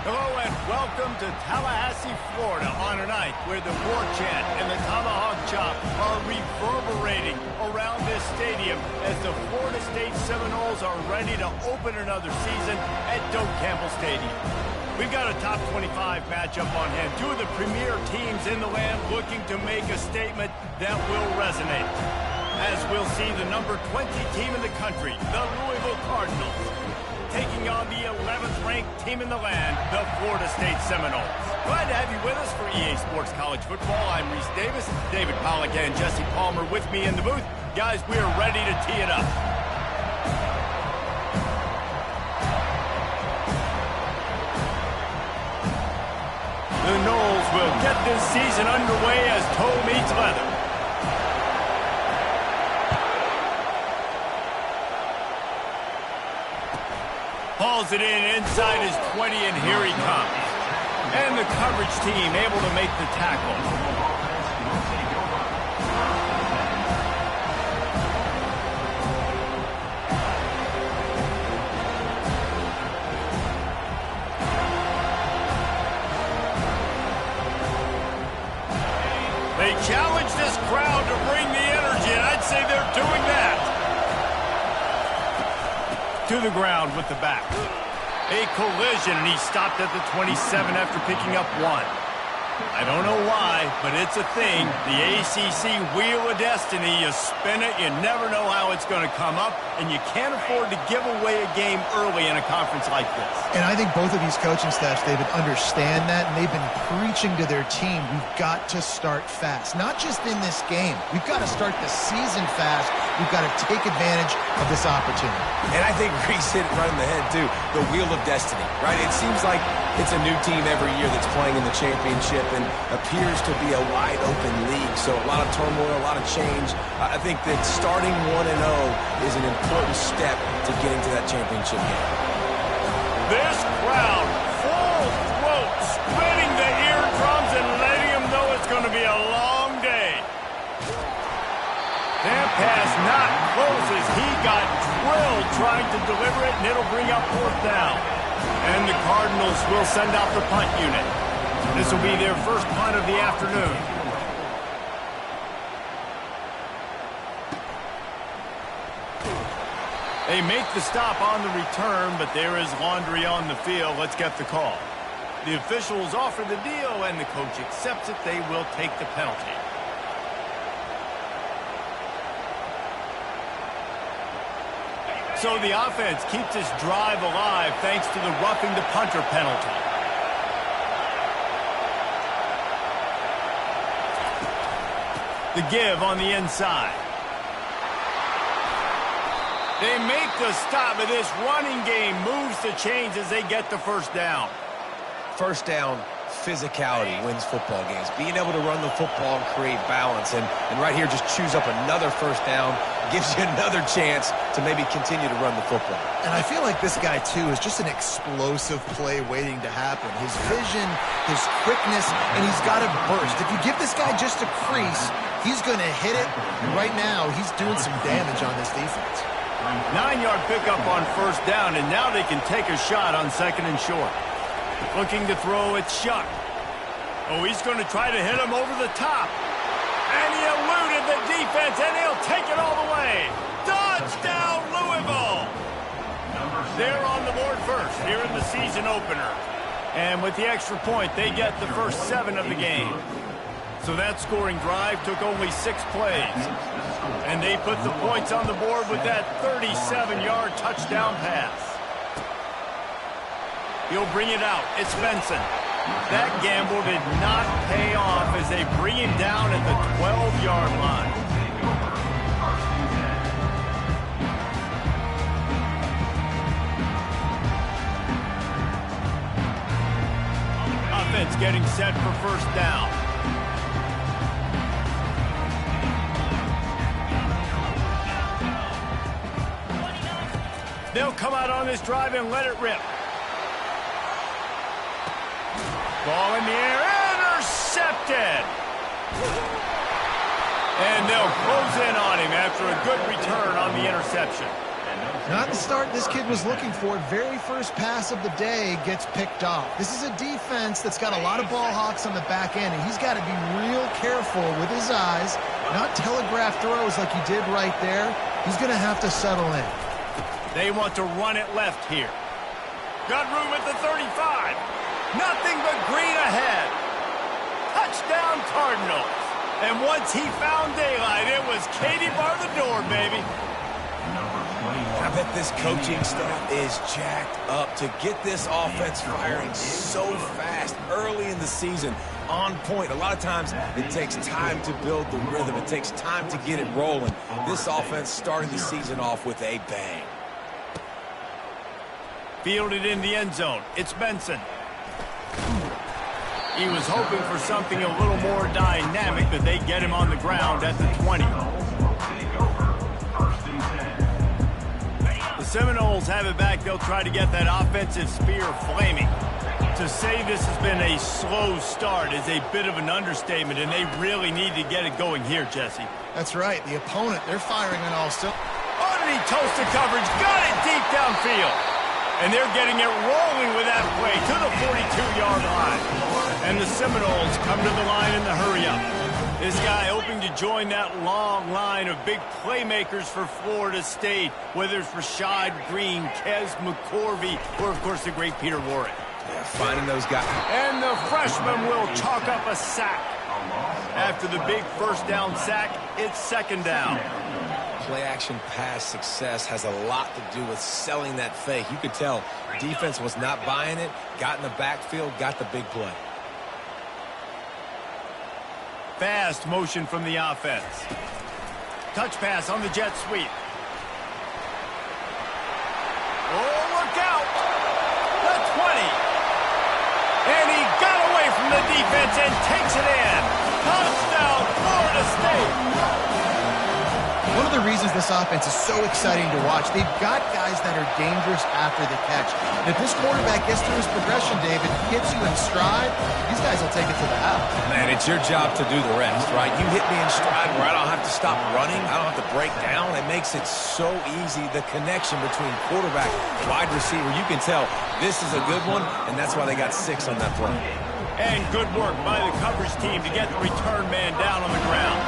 Hello and welcome to Tallahassee, Florida on a night where the war chant and the tomahawk chop are reverberating around this stadium as the Florida State Seminoles are ready to open another season at Doak Campbell Stadium. We've got a top 25 matchup on hand. Two of the premier teams in the land looking to make a statement that will resonate. As we'll see the number 20 team in the country, the Louisville Cardinals, taking on the 11th ranked team in the land, the Florida State Seminoles. Glad to have you with us for EA Sports College Football. I'm Reese Davis, David Pollack and Jesse Palmer with me in the booth. Guys, we are ready to tee it up. The Noles will get this season underway as toe meets leather. Hauls it in inside his 20, and here he comes. And the coverage team able to make the tackle. They challenge this crowd to bring the energy, and I'd say they're doing that. To the ground with the back. A collision, and he stopped at the 27 after picking up one. I don't know why, but it's a thing. The ACC Wheel of Destiny, you spin it, you never know how it's going to come up, and you can't afford to give away a game early in a conference like this. And I think both of these coaching staffs, David, understand that, and they've been preaching to their team, we've got to start fast. Not just in this game. We've got to start the season fast. We've got to take advantage of this opportunity. And I think Reese hit it right in the head, too. The Wheel of Destiny, right? It seems like it's a new team every year that's playing in the championship and appears to be a wide-open league. So a lot of turmoil, a lot of change. I think that starting 1-0 is an important step to getting to that championship game. This crowd, full throat, splitting the eardrums and letting them know it's going to be a long day. That pass not close as he got drilled trying to deliver it, and it'll bring up fourth down. And the Cardinals will send out the punt unit. This will be their first punt of the afternoon. They make the stop on the return, but there is laundry on the field. Let's get the call. The officials offer the deal, and the coach accepts it. They will take the penalty. So the offense keeps this drive alive thanks to the roughing the punter penalty. The give on the inside. They make the stop, but this running game moves the chains as they get the first down. First down, physicality wins football games. Being able to run the football and create balance. And right here, just choose up another first down. Gives you another chance to maybe continue to run the football. And I feel like this guy, too, is just an explosive play waiting to happen. His vision, his quickness, and he's got to burst. If you give this guy just a crease, he's going to hit it. And right now, he's doing some damage on this defense. 9-yard pickup on first down, and now they can take a shot on second and short. Looking to throw, it's Shuck. Oh, he's going to try to hit him over the top. And he eluded the defense, and he'll take it all the way. Touchdown, Louisville! They're on the board first here in the season opener. And with the extra point, they get the first 7 of the game. So that scoring drive took only 6 plays. And they put the points on the board with that 37-yard touchdown pass. He'll bring it out. It's Benson. That gamble did not pay off as they bring him down at the 12-yard line. Offense getting set for first down. They'll come out on this drive and let it rip. Ball in the air, intercepted! And they'll close in on him after a good return on the interception. Not the start this kid was looking for. Very first pass of the day gets picked off. This is a defense that's got a lot of ball hawks on the back end, and he's got to be real careful with his eyes, not telegraph throws like he did right there. He's going to have to settle in. They want to run it left here. Got room at the 35. Nothing but green ahead. Touchdown Cardinals. And once he found daylight, it was Katie bar the door, baby. I bet this coaching staff is jacked up to get this offense firing so fast early in the season, on point. A lot of times it takes time to build the rhythm. It takes time to get it rolling. This offense started the season off with a bang. Fielded in the end zone. It's Benson. He was hoping for something a little more dynamic, but they get him on the ground at the 20. The Seminoles have it back. They'll try to get that offensive spear flaming. To say this has been a slow start is a bit of an understatement, and they really need to get it going here, Jesse. That's right. The opponent, they're firing on all cylinders. Underneath toasted coverage, got it deep downfield. And they're getting it rolling with that play to the 42-yard line. And the Seminoles come to the line in the hurry-up. This guy hoping to join that long line of big playmakers for Florida State, whether it's Rashad Green, Kez McCorvey, or, of course, the great Peter Warrick. Yeah, finding those guys. And the freshman will chalk up a sack. After the big first down sack, it's second down. Play-action pass success has a lot to do with selling that fake. You could tell defense was not buying it, got in the backfield, got the big play. Fast motion from the offense. Touch pass on the jet sweep. Oh, look out! The 20. And he got away from the defense and takes it in. Touchdown, Florida State. One of the reasons this offense is so exciting to watch, they've got guys that are dangerous after the catch. And if this quarterback gets through his progression, David, gets you in stride, these guys will take it to the house. Man, it's your job to do the rest, right? You hit me in stride where I don't have to stop running. I don't have to break down. It makes it so easy, the connection between quarterback and wide receiver. You can tell this is a good one, and that's why they got 6 on that play. And good work by the coverage team to get the return man down on the ground.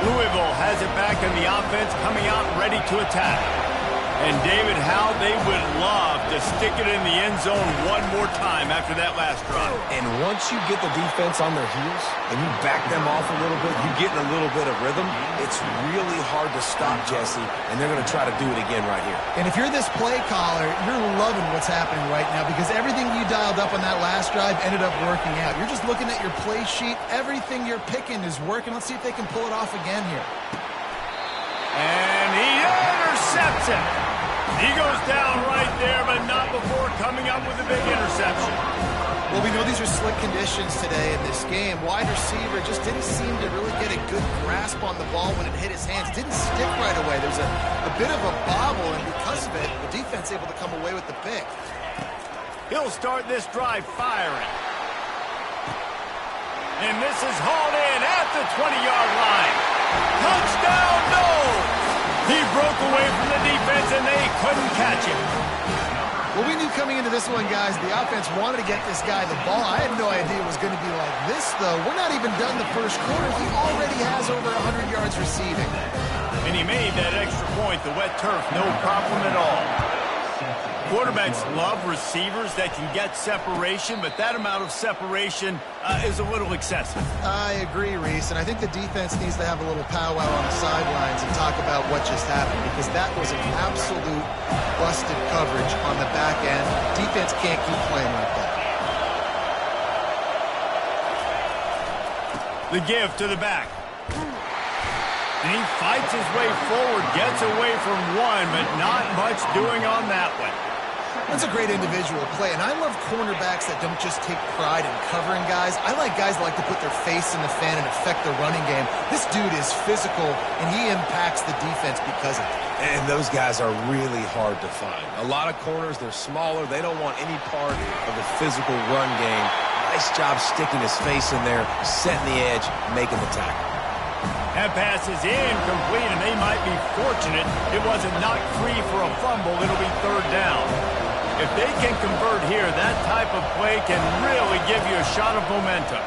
Louisville has it back in the offense, coming out ready to attack. And David, how they would love to stick it in the end zone one more time after that last drive. And once you get the defense on their heels and you back them off a little bit, you get in a little bit of rhythm, it's really hard to stop, Jesse, and they're going to try to do it again right here. And if you're this play caller, you're loving what's happening right now because everything you dialed up on that last drive ended up working out. You're just looking at your play sheet. Everything you're picking is working. Let's see if they can pull it off again here. And he intercepts it. He goes down right there, but not before coming up with a big interception. Well, we know these are slick conditions today in this game. Wide receiver just didn't seem to really get a good grasp on the ball when it hit his hands. Didn't stick right away. There's a bit of a bobble, and because of it, the defense able to come away with the pick. He'll start this drive firing. And this is hauled in at the 20-yard line. Touchdown, no! He broke away from the defense, and they couldn't catch him. Well, we knew coming into this one, guys, the offense wanted to get this guy the ball. I had no idea it was going to be like this, though. We're not even done the first quarter. He already has over 100 yards receiving. And he made that extra point, the wet turf, no problem at all. Quarterbacks love receivers that can get separation, but that amount of separation is a little excessive. I agree, Reese, and I think the defense needs to have a little powwow on the sidelines and talk about what just happened, because that was an absolute busted coverage on the back end. Defense can't keep playing like that. The give to the back. And he fights his way forward, gets away from one, but not much doing on that one. That's a great individual play, and I love cornerbacks that don't just take pride in covering guys. I like guys that like to put their face in the fan and affect the running game. This dude is physical, and he impacts the defense because of it. And those guys are really hard to find. A lot of corners, they're smaller. They don't want any part of the physical run game Nice job sticking his face in there, setting the edge, making the tackle. That pass is incomplete, and they might be fortunate it wasn't knocked free for a fumble. It'll be third down. If they can convert here, that type of play can really give you a shot of momentum.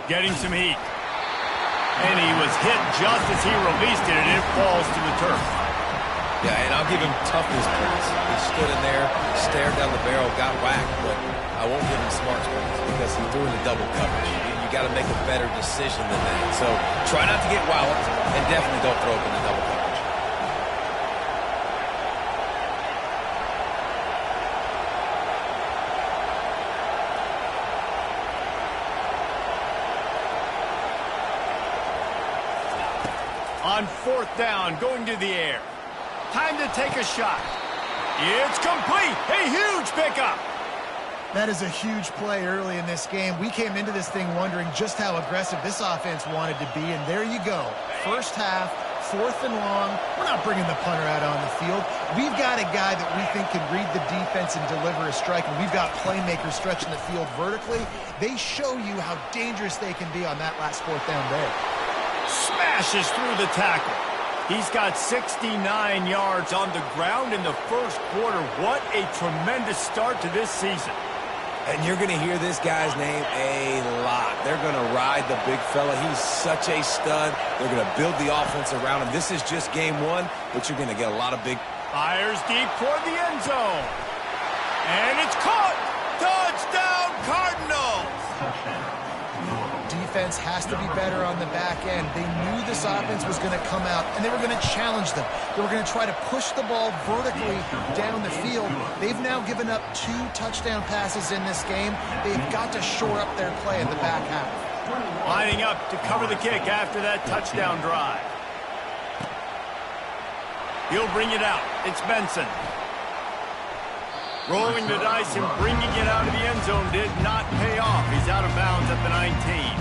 Getting some heat. And he was hit just as he released it, and it falls to the turf. Yeah, and I'll give him toughness points. He stood in there, stared down the barrel, got whacked, but I won't give him smarts points because he threw into double coverage. You got to make a better decision than that. So try not to get walloped, and definitely don't throw up into double coverage. On fourth down, going to the air. Time to take a shot. It's complete. A huge pickup. That is a huge play early in this game. We came into this thing wondering just how aggressive this offense wanted to be, and there you go. First half, fourth and long. We're not bringing the punter out on the field. We've got a guy that we think can read the defense and deliver a strike, and we've got playmakers stretching the field vertically. They show you how dangerous they can be on that last fourth down there. Smashes through the tackle. He's got 69 yards on the ground in the first quarter. What a tremendous start to this season. And you're going to hear this guy's name a lot. They're going to ride the big fella. He's such a stud. They're going to build the offense around him. This is just game one, but you're going to get a lot of big... Fires deep toward the end zone. And it's caught. Touchdown, Cardinals. Defense has to be better on the back end. They knew this offense was going to come out, and they were going to challenge them. They were going to try to push the ball vertically down the field. They've now given up 2 touchdown passes in this game. They've got to shore up their play in the back half. Lining up to cover the kick after that touchdown drive. He'll bring it out. It's Benson. Rolling the dice and bringing it out of the end zone did not pay off. He's out of bounds at the 19.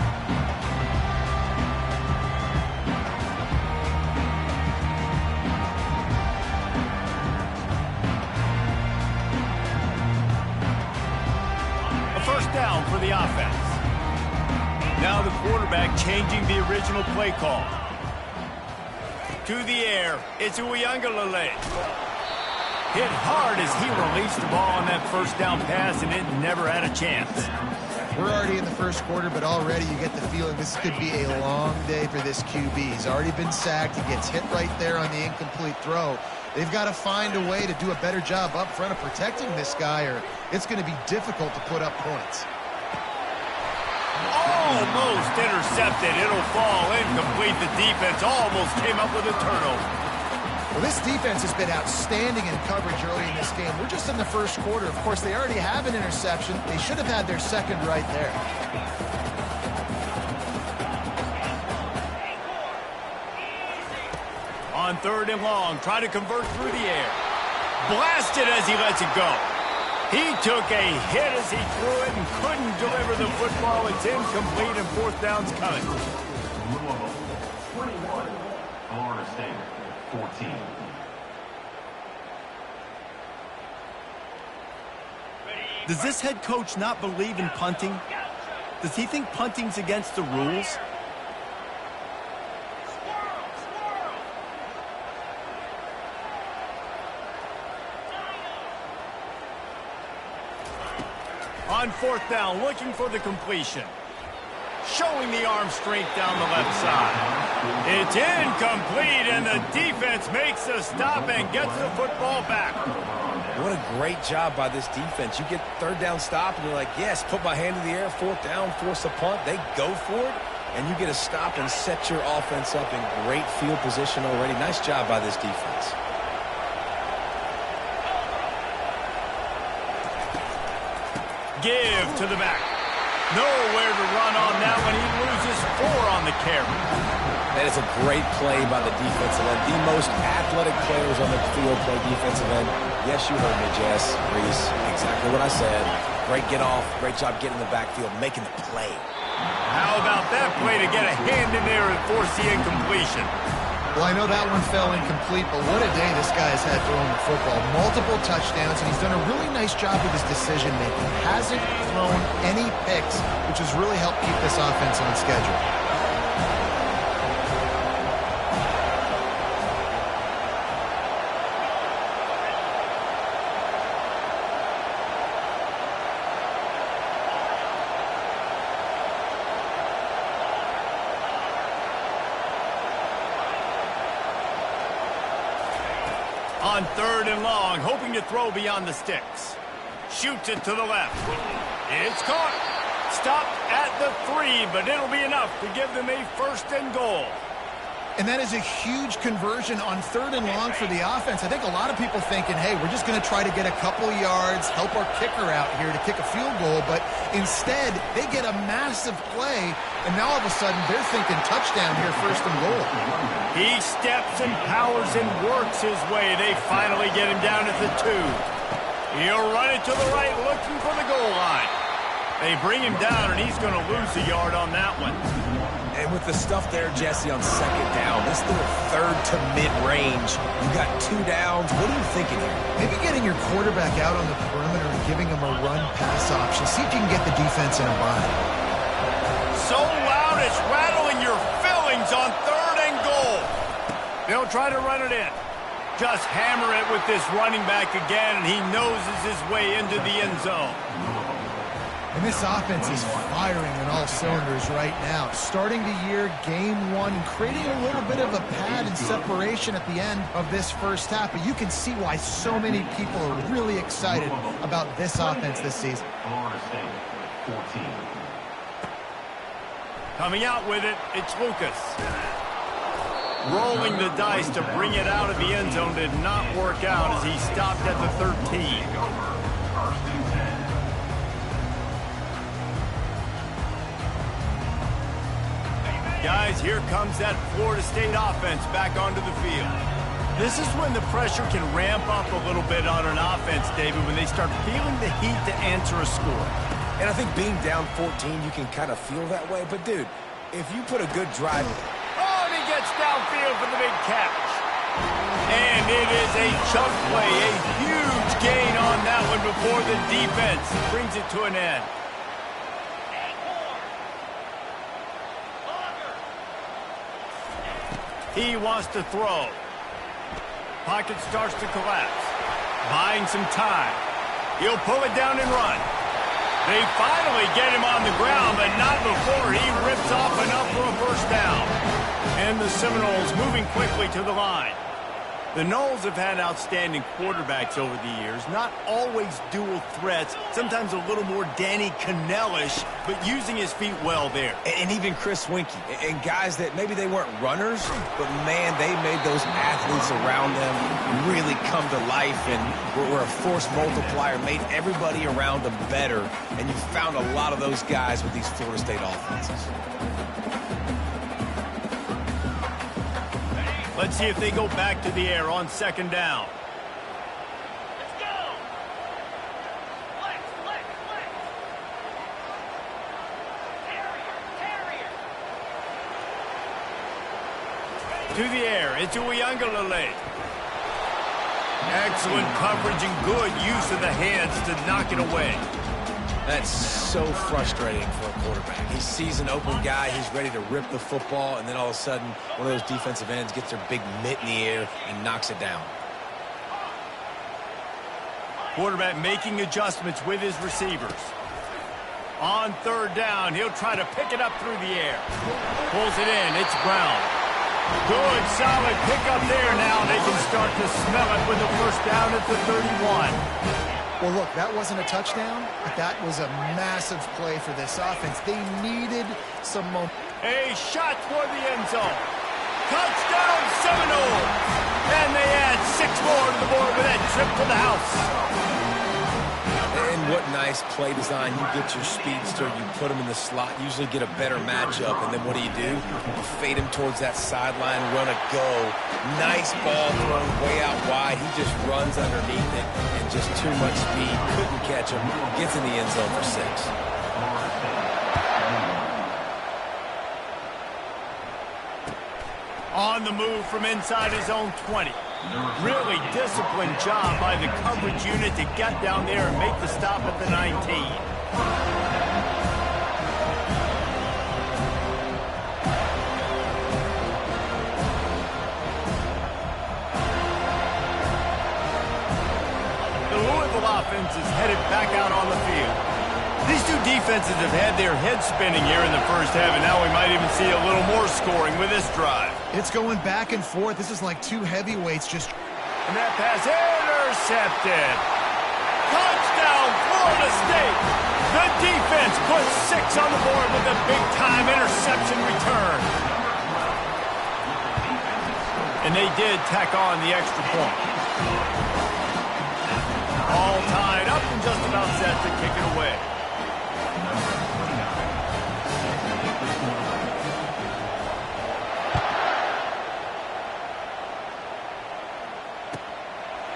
First down for the offense. Now the quarterback changing the original play call. To the air, it's Uiagalelei. Hit hard as he released the ball on that first down pass, and it never had a chance. We're already in the first quarter, but already you get the feeling this could be a long day for this QB. He's already been sacked. He gets hit right there on the incomplete throw. They've got to find a way to do a better job up front of protecting this guy, or it's going to be difficult to put up points. Almost intercepted. It'll fall incomplete. The defense almost came up with a turnover. Well, this defense has been outstanding in coverage early in this game. We're just in the first quarter. Of course, they already have an interception. They should have had their second right there. On third and long, try to convert through the air. Blasted as he lets it go. He took a hit as he threw it and couldn't deliver the football. It's incomplete and fourth down's coming. Louisville, 21. Florida State, 14. Does this head coach not believe in punting? Does he think punting's against the rules? On fourth down, looking for the completion. Showing the arm strength down the left side. It's incomplete, and the defense makes a stop and gets the football back. What a great job by this defense. You get third down stop, and you're like, yes, put my hand in the air, fourth down, force a punt. They go for it, and you get a stop and set your offense up in great field position already. Nice job by this defense. Give to the back. Nowhere to run on that one. He loses 4 on the carry. That is a great play by the defensive end. The most athletic players on the field play defensive end. Yes, you heard me, Jess, Reese. Exactly what I said. Great get off. Great job getting in the backfield, making the play. How about that play to get a hand in there and force the incompletion? Well, I know that one fell incomplete, but what a day this guy has had throwing the football. Multiple touchdowns, and he's done a really nice job with his decision-making. Hasn't thrown any picks, which has really helped keep this offense on schedule. On 3rd and long, hoping to throw beyond the sticks. Shoots it to the left. It's caught. Stopped at the 3, but it'll be enough to give them a 1st and goal. And that is a huge conversion on 3rd and long for the offense. I think a lot of people thinking, hey, we're just going to try to get a couple yards, help our kicker out here to kick a field goal. But instead, they get a massive play, and now all of a sudden they're thinking touchdown here, 1st and goal. He steps and powers and works his way. They finally get him down at the 2. He'll run it to the right, looking for the goal line. They bring him down, and he's going to lose a yard on that one. And with the stuff there, Jesse, on 2nd down, this little 3rd to mid-range, you got 2 downs. What are you thinking here? Maybe getting your quarterback out on the perimeter and giving him a run-pass option. See if you can get the defense in a bind. So loud it's rattling your fillings on 3rd and goal. They'll try to run it in. Just hammer it with this running back again, and he noses his way into the end zone. And this offense is firing on all cylinders right now. Starting the year, game 1, creating a little bit of a pad and separation at the end of this first half. But you can see why so many people are really excited about this offense this season. Florida State, 14. Coming out with it, it's Lucas. Rolling the dice to bring it out of the end zone did not work out as he stopped at the 13. Guys, here comes that Florida State offense back onto the field. This is when the pressure can ramp up a little bit on an offense, David, when they start feeling the heat to answer a score. And I think being down 14, you can kind of feel that way. But, dude, if you put a good drive... Oh, and he gets downfield for the big catch. And it is a chunk play, a huge gain on that one before the defense brings it to an end. He wants to throw. Pocket starts to collapse. Buying some time. He'll pull it down and run. They finally get him on the ground, but not before he rips off enough for a 1st down. And the Seminoles moving quickly to the line. The Noles have had outstanding quarterbacks over the years, not always dual threats, sometimes a little more Danny Cannell-ish, but using his feet well there. And even Chris Winkie, and guys that maybe they weren't runners, but man, they made those athletes around them really come to life and were a force multiplier, made everybody around them better, and you found a lot of those guys with these Florida State offenses. Let's see if they go back to the air on 2nd down. Let's go. Flex. Terrier. To the air, it's Uiagalelei. Excellent coverage and good use of the hands to knock it away. That's so frustrating for a quarterback. He sees an open guy, he's ready to rip the football, and then all of a sudden, one of those defensive ends gets their big mitt in the air and knocks it down. Quarterback making adjustments with his receivers. On 3rd down, he'll try to pick it up through the air. Pulls it in, it's Brown. Good, solid pickup there now. They can start to smell it with a 1st down at the 31. Well, look, that wasn't a touchdown, but that was a massive play for this offense. They needed some momentum. A shot toward the end zone. Touchdown, Seminoles! And they add 6 more to the board with that trip to the house. And what nice play design. You get your speedster, you put him in the slot, usually get a better matchup, and then what do? You fade him towards that sideline, run a go. Nice ball thrown way out wide. He just runs underneath it, and just too much speed. Couldn't catch him. Gets in the end zone for 6. On the move from inside his own 20. Really disciplined job by the coverage unit to get down there and make the stop at the 19. Offense is headed back out on the field. These two defenses have had their heads spinning here in the first half, and now we might even see a little more scoring with this drive. It's going back and forth. This is like two heavyweights just... And that pass intercepted. Touchdown, Florida State. The defense puts 6 on the board with a big-time interception return. And they did tack on the extra point. All tied up and just about set to kick it away.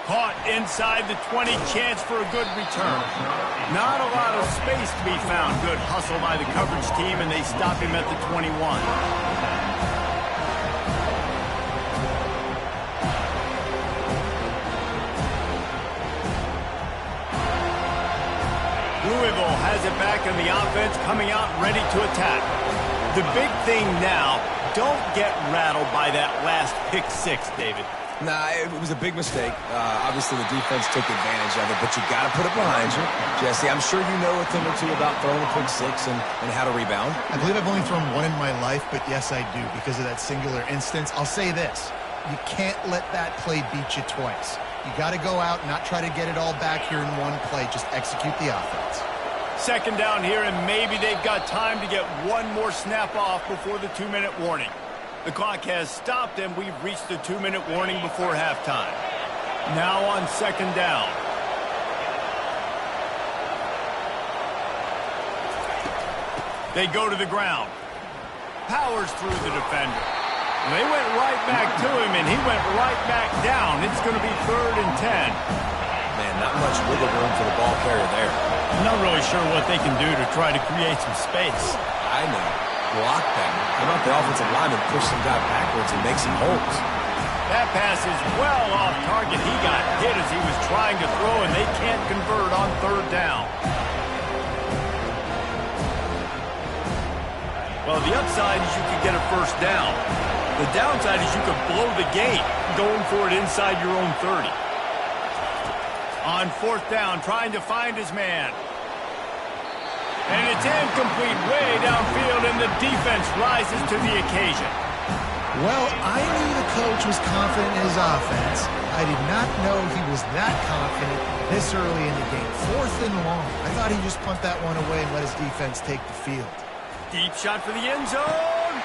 Caught inside the 20, chance for a good return. Not a lot of space to be found. Good hustle by the coverage team, and they stop him at the 21. Louisville has it back in the offense, coming out ready to attack. The big thing now, don't get rattled by that last pick 6, David. Nah, it was a big mistake. Obviously, the defense took advantage of it, but you got to put it behind you. Jesse, I'm sure you know a thing or two about throwing a pick 6 and how to rebound. I believe I've only thrown one in my life, but yes, I do, because of that singular instance. I'll say this. You can't let that play beat you twice. You got to go out and not try to get it all back here in one play. Just execute the offense. Second down here, and maybe they've got time to get one more snap off before the 2-minute warning. The clock has stopped, and we've reached the 2-minute warning before halftime. Now on second down. They go to the ground. Powers through the defender. They went right back to him, and he went right back down. It's going to be 3rd and 10. Man, not much wiggle room for the ball carrier there. I'm not really sure what they can do to try to create some space. I know. Block that. How about the offensive lineman push some guy backwards and make some holes? That pass is well off target. He got hit as he was trying to throw, and they can't convert on 3rd down. Well, the upside is you could get a first down. The downside is you could blow the game going for it inside your own 30. On 4th down, trying to find his man. And it's incomplete way downfield, and the defense rises to the occasion. Well, I knew the coach was confident in his offense. I did not know he was that confident this early in the game. 4th and long. I thought he'd just punt that one away and let his defense take the field. Deep shot for the end zone.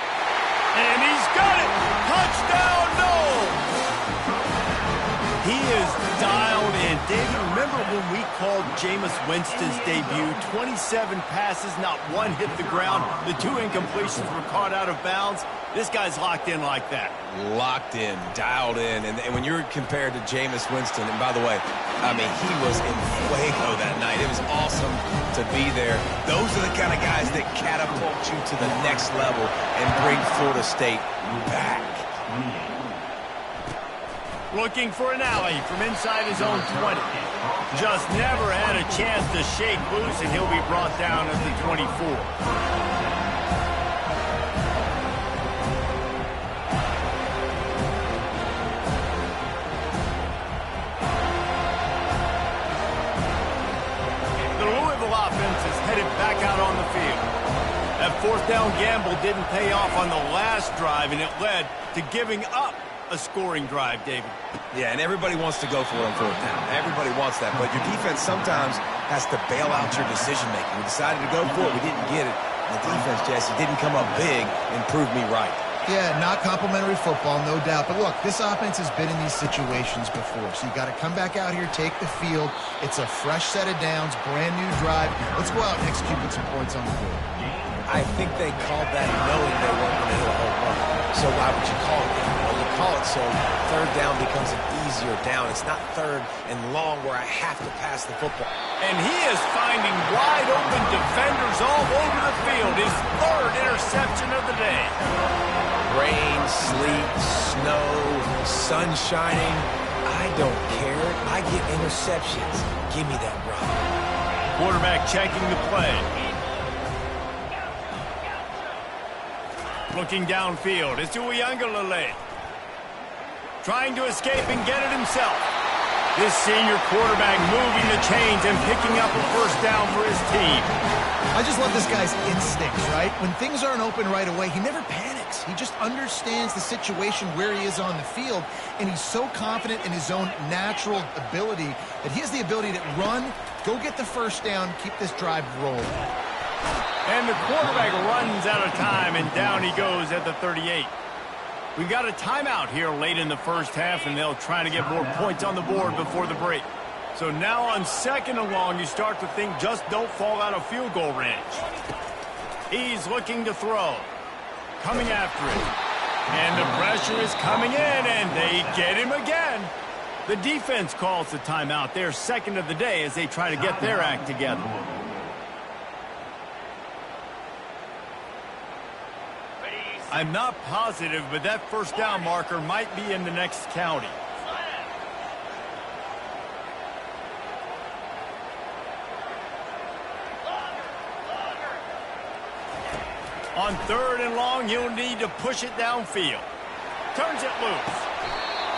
And he's got it. Touchdown, no. He is dialed in. David, remember when we called Jameis Winston's debut? 27 passes, not one hit the ground. The 2 incompletions were caught out of bounds. This guy's locked in like that. Locked in, dialed in. And when you're compared to Jameis Winston, and by the way, I mean, he was in fuego that night. It was awesome to be there. Those are the kind of guys that catapult you to the next level and bring Florida State back. Looking for an alley from inside his own 20. Just never had a chance to shake loose, and he'll be brought down at the 24. The Louisville offense is headed back out on the field. That 4th down gamble didn't pay off on the last drive, and it led to giving up a scoring drive, David. Yeah, and everybody wants to go for it on 4th down. Everybody wants that, but your defense sometimes has to bail out your decision-making. We decided to go for it. We didn't get it. And the defense, Jesse, didn't come up big and prove me right. Yeah, not complimentary football, no doubt. But look, this offense has been in these situations before, so you got to come back out here, take the field. It's a fresh set of downs, brand new drive. Let's go out and execute with some points on the board. I think they called that knowing they weren't going to hit a home run. So why would you call it that? Well, you call it so 3rd down becomes an easier down. It's not 3rd and long where I have to pass the football. And he is finding wide open defenders all over the field. His 3rd interception of the day. Rain rain, sleet, snow, sun shining. I don't care. I get interceptions. Give me that rock. Quarterback checking the play. Looking downfield. It's Uiagalelei. Trying to escape and get it himself. This senior quarterback moving the chains and picking up a first down for his team. I just love this guy's instincts, right? When things aren't open right away, he never panics. He just understands the situation where he is on the field, and he's so confident in his own natural ability that he has the ability to run, go get the first down, keep this drive rolling. And the quarterback runs out of time, and down he goes at the 38. We've got a timeout here late in the first half, and they'll try to get more points on the board before the break. So now on 2nd and long, you start to think just don't fall out of field goal range. He's looking to throw. Coming after it. And the pressure is coming in, and they get him again. The defense calls the timeout, their second of the day, as they try to get their act together. I'm not positive, but that first down marker might be in the next county. On 3rd and long, he'll need to push it downfield. Turns it loose.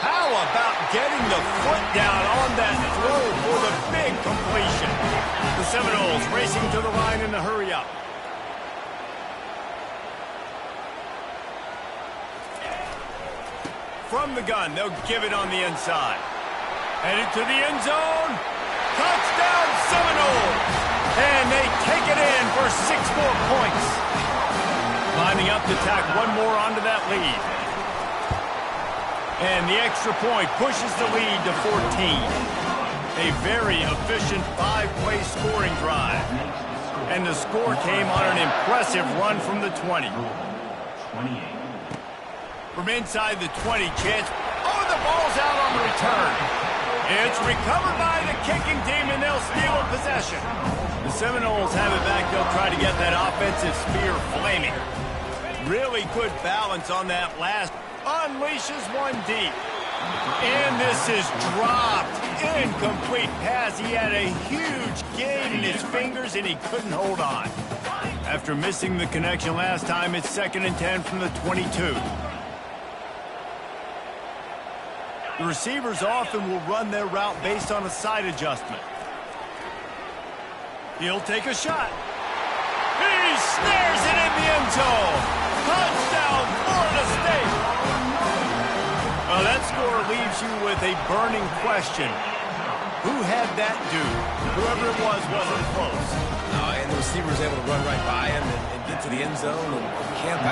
How about getting the foot down on that throw for the big completion? The Seminoles racing to the line in the hurry-up. From the gun, they'll give it on the inside. Headed to the end zone. Touchdown, Seminoles! And they take it in for 6 more points. Lining up to tack one more onto that lead. And the extra point pushes the lead to 14. A very efficient 5-play scoring drive. And the score came on an impressive run from the 20. 28. From inside the 20, chance. Oh, the ball's out on the return. It's recovered by the kicking team, and they'll steal a possession. The Seminoles have it back. They'll try to get that offensive spear flaming. Really good balance on that last. Unleashes one deep. And this is dropped. Incomplete pass. He had a huge gain in his fingers, and he couldn't hold on. After missing the connection last time, it's 2nd and 10 from the 22. The receivers often will run their route based on a side adjustment. He'll take a shot. He snares it in the end zone. Touchdown, Florida State. Well, that score leaves you with a burning question. Who had that dude? Whoever it was wasn't close. And the receiver was able to run right by him and get to the end zone and camp out.